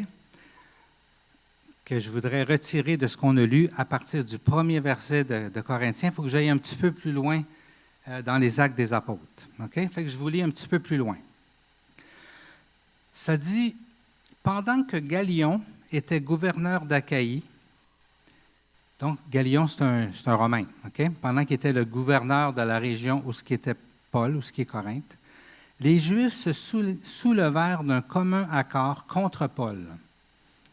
que je voudrais retirer de ce qu'on a lu à partir du premier verset de Corinthiens, il faut que j'aille un petit peu plus loin dans les Actes des Apôtres. OK? Fait que je vous lis un petit peu plus loin. Ça dit, pendant que Galion était gouverneur d'Achaïe, donc Galion, c'est un Romain, OK? Pendant qu'il était le gouverneur de la région où ce qui était Paul, où ce qui est Corinthe, les Juifs se soulevèrent d'un commun accord contre Paul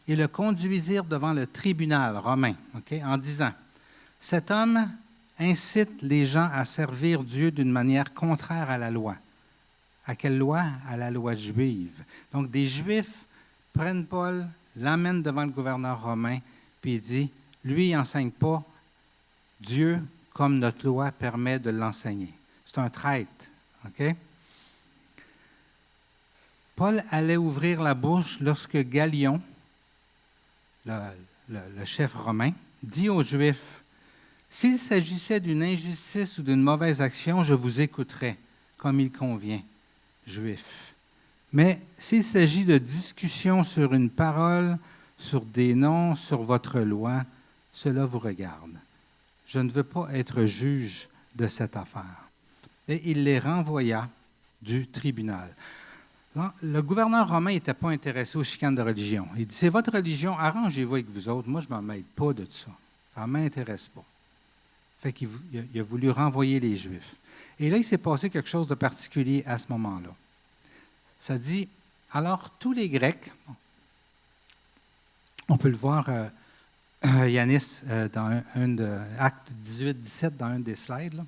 et le conduisirent devant le tribunal romain, OK, en disant, « Cet homme incite les gens à servir Dieu d'une manière contraire à la loi. » À quelle loi? À la loi juive. Donc, des Juifs prennent Paul, l'amènent devant le gouverneur romain, puis il dit, « Lui, il n'enseigne pas Dieu comme notre loi permet de l'enseigner. » C'est un traître. OK? Paul allait ouvrir la bouche lorsque Galion, le chef romain, dit aux Juifs, « S'il s'agissait d'une injustice ou d'une mauvaise action, je vous écouterais, comme il convient, Juifs. Mais s'il s'agit de discussions sur une parole, sur des noms, sur votre loi, cela vous regarde. Je ne veux pas être juge de cette affaire. » Et il les renvoya du tribunal. Le gouverneur romain n'était pas intéressé aux chicanes de religion. Il dit, c'est votre religion, arrangez-vous avec vous autres. Moi, je ne m'en mêle pas de ça. Ça ne m'intéresse pas. Fait qu'il a voulu renvoyer les Juifs. Et là, il s'est passé quelque chose de particulier à ce moment-là. Ça dit, alors tous les Grecs, on peut le voir, Yanis, dans Acte 18-17, dans un des slides, là.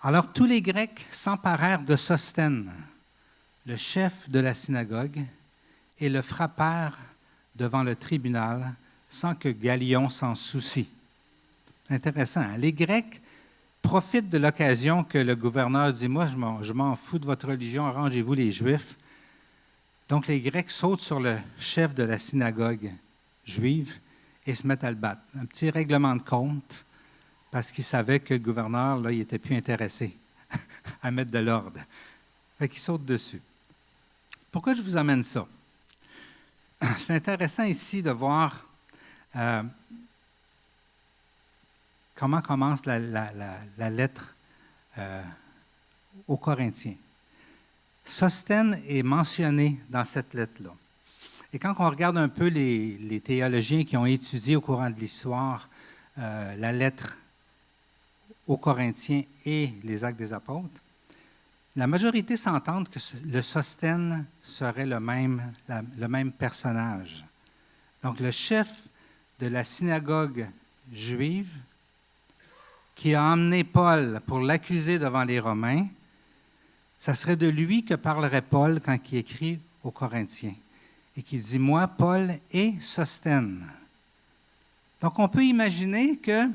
Alors tous les Grecs s'emparèrent de Sosthène, le chef de la synagogue, et le frappèrent devant le tribunal sans que Galion s'en soucie. Intéressant, hein? Les Grecs profitent de l'occasion que le gouverneur dit « Moi, je m'en fous de votre religion, arrangez-vous les Juifs. » Donc les Grecs sautent sur le chef de la synagogue juive et se mettent à le battre. Un petit règlement de compte, parce qu'ils savaient que le gouverneur, là, il n'était plus intéressé à mettre de l'ordre. Fait qu'il saute dessus. Pourquoi je vous amène ça? C'est intéressant ici de voir comment commence la lettre aux Corinthiens. Sosthène est mentionné dans cette lettre-là. Et quand on regarde un peu les théologiens qui ont étudié au courant de l'histoire la lettre aux Corinthiens et les Actes des Apôtres, la majorité s'entendent que le Sosthène serait le même personnage. Donc, le chef de la synagogue juive qui a emmené Paul pour l'accuser devant les Romains, ça serait de lui que parlerait Paul quand il écrit aux Corinthiens. et qui dit « Moi, Paul et Sosthène ». Donc, on peut imaginer que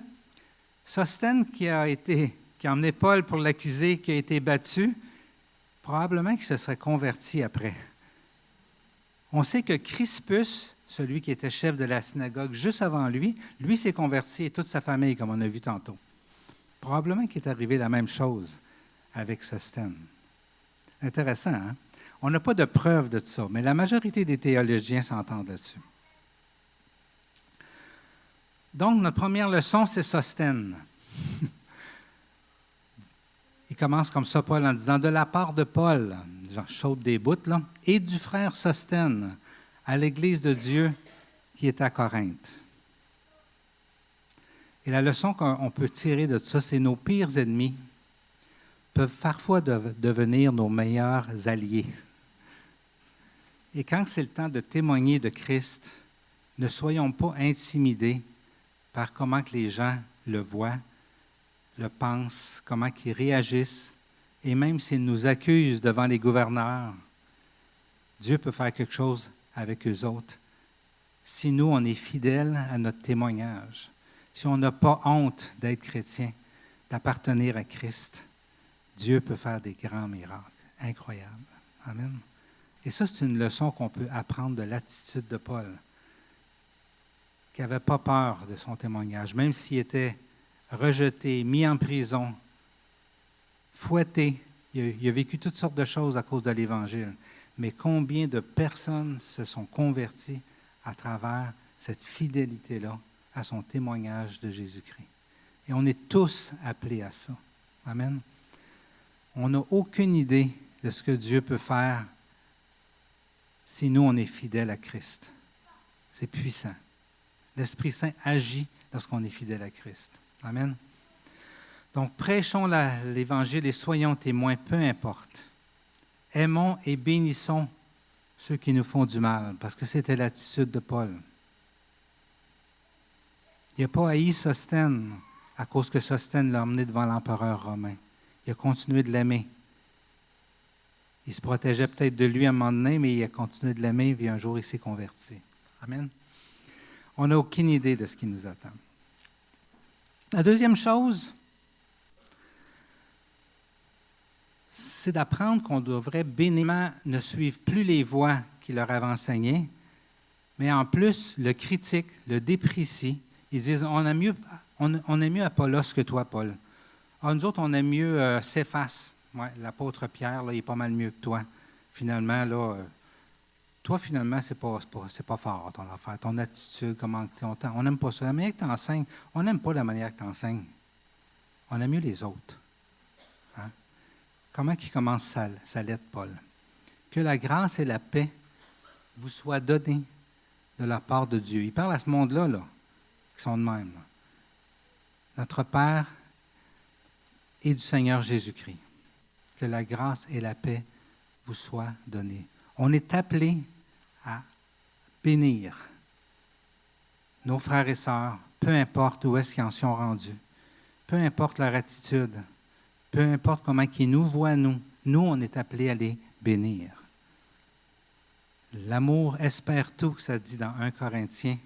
Sosthène, qui a emmené Paul pour l'accuser, qui a été battu, probablement qu'il se serait converti après. On sait que Crispus, celui qui était chef de la synagogue juste avant lui s'est converti et toute sa famille, comme on a vu tantôt. Probablement qu'il est arrivé la même chose avec Sosthène. Intéressant, hein? On n'a pas de preuve de ça, mais la majorité des théologiens s'entendent là-dessus. Donc, notre première leçon, c'est Sosthène. Il commence comme ça, Paul, en disant « De la part de Paul », j'en chauffe des bouts, là, « et du frère Sosthène, à l'Église de Dieu qui est à Corinthe. » Et la leçon qu'on peut tirer de ça, c'est nos pires ennemis peuvent parfois devenir nos meilleurs alliés. Et quand c'est le temps de témoigner de Christ, ne soyons pas intimidés par comment que les gens le voient, le pensent, comment ils réagissent, et même s'ils nous accusent devant les gouverneurs, Dieu peut faire quelque chose avec eux autres. Si nous, on est fidèles à notre témoignage, si on n'a pas honte d'être chrétien, d'appartenir à Christ, Dieu peut faire des grands miracles. Incroyable. Amen. Et ça, c'est une leçon qu'on peut apprendre de l'attitude de Paul, qui n'avait pas peur de son témoignage, même s'il était rejeté, mis en prison, fouetté. Il a vécu toutes sortes de choses à cause de l'Évangile. Mais combien de personnes se sont converties à travers cette fidélité-là à son témoignage de Jésus-Christ. Et on est tous appelés à ça. Amen. On n'a aucune idée de ce que Dieu peut faire si nous, on est fidèles à Christ. C'est puissant. L'Esprit Saint agit lorsqu'on est fidèle à Christ. Amen. Donc, prêchons l'Évangile et soyons témoins, peu importe. Aimons et bénissons ceux qui nous font du mal, parce que c'était l'attitude de Paul. Il n'a pas haï Sosthène à cause que Sosthène l'a emmené devant l'empereur romain. Il a continué de l'aimer. Il se protégeait peut-être de lui à un moment donné, mais il a continué de l'aimer, puis un jour, il s'est converti. Amen. On n'a aucune idée de ce qui nous attend. La deuxième chose, c'est d'apprendre qu'on devrait bénévolement ne suivre plus les voies qu'il leur avait enseignées, mais en plus le critiquent, le déprécient. Ils disent, on aime mieux Apollos que toi, Paul. Ah, nous autres, on aime mieux Céphas. Ouais, l'apôtre Pierre, là, il est pas mal mieux que toi. Finalement, là, toi, finalement, c'est pas fort, ton affaire, ton attitude, comment on n'aime pas ça. La manière que tu enseignes, on n'aime pas la manière que tu enseignes. On aime mieux les autres. Hein? Comment il commence sa lettre, Paul? Que la grâce et la paix vous soient données de la part de Dieu. Il parle à ce monde-là, là, qui sont de même. Là. Notre Père et du Seigneur Jésus-Christ. Que la grâce et la paix vous soient données. On est appelé à bénir nos frères et sœurs, peu importe où est-ce qu'ils en sont rendus, peu importe leur attitude, peu importe comment ils nous voient, nous, on est appelés à les bénir. L'amour espère tout, que ça dit dans 1 Corinthiens,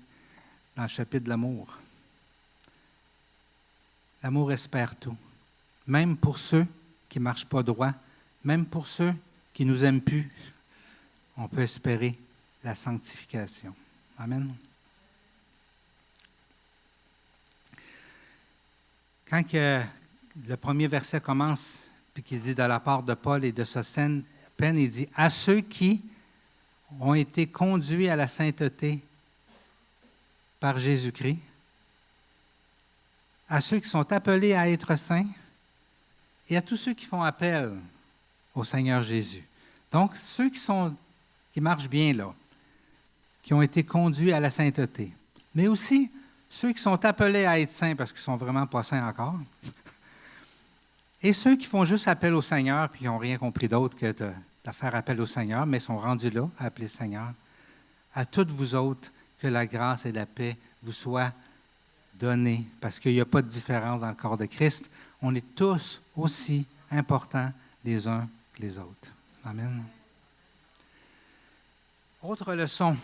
dans le chapitre de l'amour. L'amour espère tout. Même pour ceux qui ne marchent pas droit, même pour ceux qui ne nous aiment plus, on peut espérer la sanctification. Amen. Quand le premier verset commence, puis qu'il dit de la part de Paul et de Sosthène, il dit « À ceux qui ont été conduits à la sainteté par Jésus-Christ, à ceux qui sont appelés à être saints, et à tous ceux qui font appel au Seigneur Jésus. » Donc, ceux qui marchent bien là, qui ont été conduits à la sainteté, mais aussi ceux qui sont appelés à être saints parce qu'ils ne sont vraiment pas saints encore, et ceux qui font juste appel au Seigneur puis qui n'ont rien compris d'autre que de faire appel au Seigneur, mais sont rendus là à appeler le Seigneur. À toutes vous autres, que la grâce et la paix vous soient données, parce qu'il n'y a pas de différence dans le corps de Christ. On est tous aussi importants les uns que les autres. Amen. Autre leçon,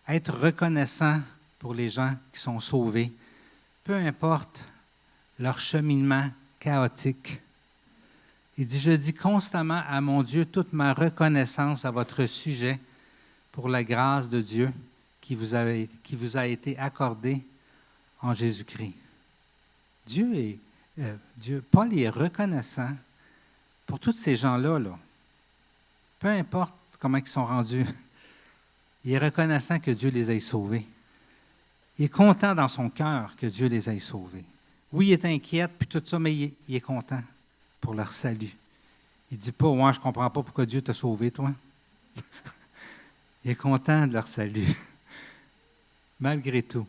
être reconnaissant pour les gens qui sont sauvés, peu importe leur cheminement chaotique. Il dit, je dis constamment à mon Dieu toute ma reconnaissance à votre sujet pour la grâce de Dieu qui vous a été accordée en Jésus-Christ. Paul est reconnaissant pour tous ces gens-là, là. Peu importe comment ils sont rendus, il est reconnaissant que Dieu les ait sauvés. Il est content dans son cœur que Dieu les ait sauvés. Oui, il est inquiet, puis tout ça, mais il est content pour leur salut. Il ne dit pas, ouais, je ne comprends pas pourquoi Dieu t'a sauvé, toi. Il est content de leur salut, malgré tout.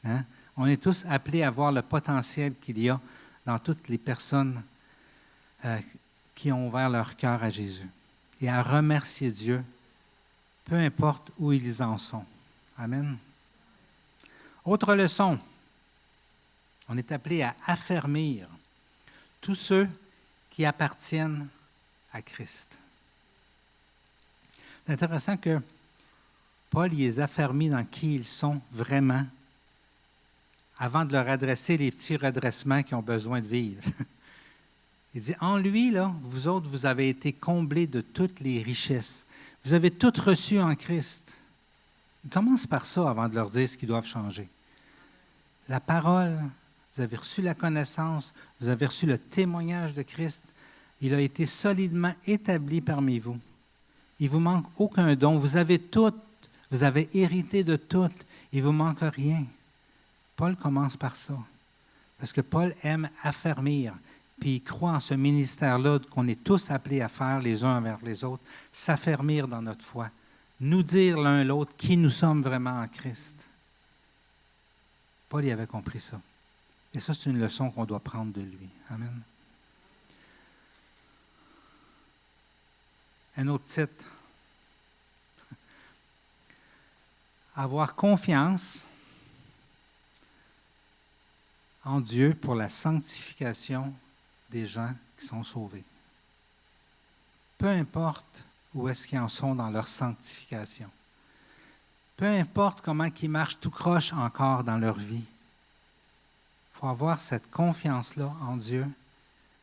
Hein? On est tous appelés à voir le potentiel qu'il y a dans toutes les personnes qui ont ouvert leur cœur à Jésus et à remercier Dieu, peu importe où ils en sont. Amen. Autre leçon, on est appelé à affermir tous ceux qui appartiennent à Christ. C'est intéressant que Paul les affermit dans qui ils sont vraiment avant de leur adresser les petits redressements qu'ils ont besoin de vivre. Il dit, en lui, là, vous autres, vous avez été comblés de toutes les richesses. Vous avez tout reçu en Christ. Il commence par ça avant de leur dire ce qu'ils doivent changer. La parole, vous avez reçu la connaissance, vous avez reçu le témoignage de Christ. Il a été solidement établi parmi vous. Il ne vous manque aucun don. Vous avez tout. Vous avez hérité de tout. Il ne vous manque rien. Paul commence par ça. Parce que Paul aime affermir. Puis il croit en ce ministère-là qu'on est tous appelés à faire les uns envers les autres, s'affermir dans notre foi, nous dire l'un l'autre qui nous sommes vraiment en Christ. Paul y avait compris ça. Et ça, c'est une leçon qu'on doit prendre de lui. Amen. Un autre titre. Avoir confiance en Dieu pour la sanctification des gens qui sont sauvés. Peu importe où est-ce qu'ils en sont dans leur sanctification. Peu importe comment ils marchent tout croche encore dans leur vie. Il faut avoir cette confiance-là en Dieu,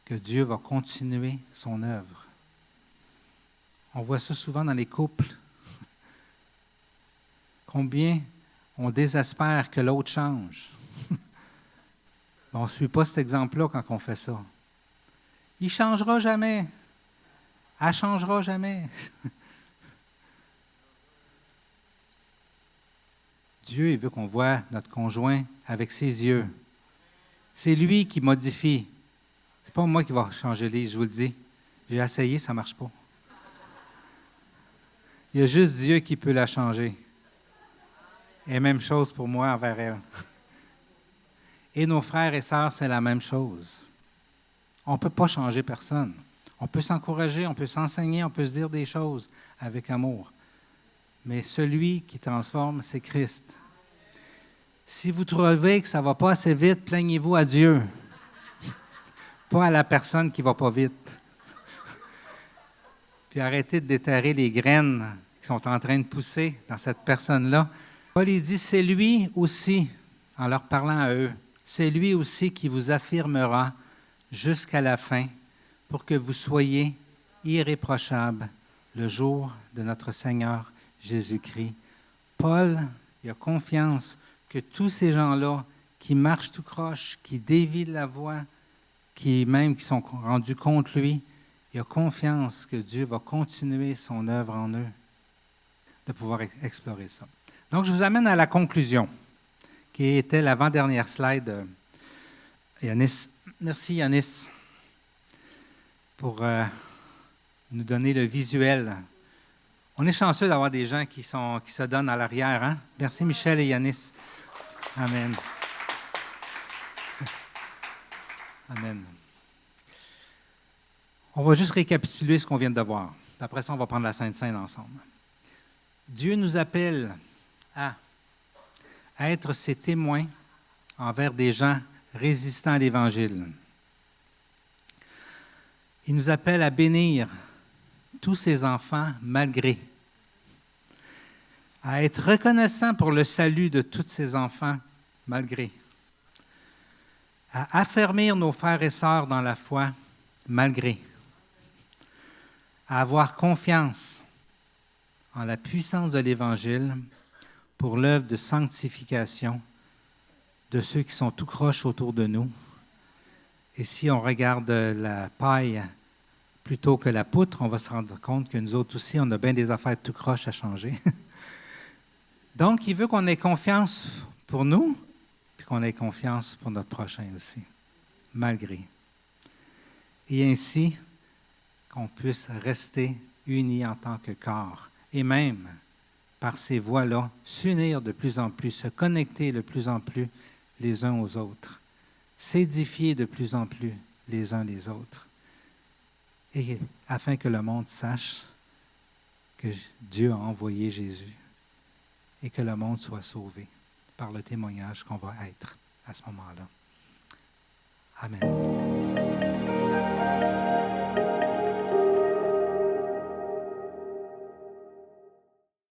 que Dieu va continuer son œuvre. On voit ça souvent dans les couples. Combien on désespère que l'autre change. On ne suit pas cet exemple-là quand on fait ça. Il ne changera jamais. Elle ne changera jamais. Dieu, il veut qu'on voie notre conjoint avec ses yeux. C'est lui qui modifie. Ce n'est pas moi qui va changer les, je vous le dis. J'ai essayé, ça ne marche pas. Il y a juste Dieu qui peut la changer. Et même chose pour moi envers elle. Et nos frères et sœurs, c'est la même chose. On ne peut pas changer personne. On peut s'encourager, on peut s'enseigner, on peut se dire des choses avec amour. Mais celui qui transforme, c'est Christ. Si vous trouvez que ça ne va pas assez vite, plaignez-vous à Dieu. Pas à la personne qui ne va pas vite. Puis arrêtez de déterrer les graines qui sont en train de pousser dans cette personne-là. Paul il dit, c'est lui aussi, en leur parlant à eux, c'est lui aussi qui vous affirmera jusqu'à la fin pour que vous soyez irréprochables le jour de notre Seigneur Jésus-Christ. Paul, il a confiance que tous ces gens-là qui marchent tout croche, qui dévient de la voie, qui sont rendus contre lui, il a confiance que Dieu va continuer son œuvre en eux, de pouvoir explorer ça. Donc, je vous amène à la conclusion, qui était l'avant-dernière slide. Yanis. Merci, Yanis, pour nous donner le visuel. On est chanceux d'avoir des gens qui se donnent à l'arrière. Hein? Merci, Michel et Yanis. Amen. Amen. On va juste récapituler ce qu'on vient de voir. Après ça, on va prendre la Sainte Seine ensemble. Dieu nous appelle à être ses témoins envers des gens résistants à l'Évangile. Il nous appelle à bénir tous ses enfants malgré. à être reconnaissant pour le salut de tous ses enfants, malgré, à affermir nos frères et sœurs dans la foi, malgré, à avoir confiance en la puissance de l'Évangile pour l'œuvre de sanctification de ceux qui sont tout croches autour de nous. Et si on regarde la paille plutôt que la poutre, on va se rendre compte que nous autres aussi, on a bien des affaires tout croches à changer. Donc, il veut qu'on ait confiance pour nous, puis qu'on ait confiance pour notre prochain aussi, malgré. Et ainsi, qu'on puisse rester unis en tant que corps, et même, par ces voies-là, s'unir de plus en plus, se connecter de plus en plus les uns aux autres, s'édifier de plus en plus les uns les autres, et afin que le monde sache que Dieu a envoyé Jésus et que le monde soit sauvé par le témoignage qu'on va être à ce moment-là. Amen.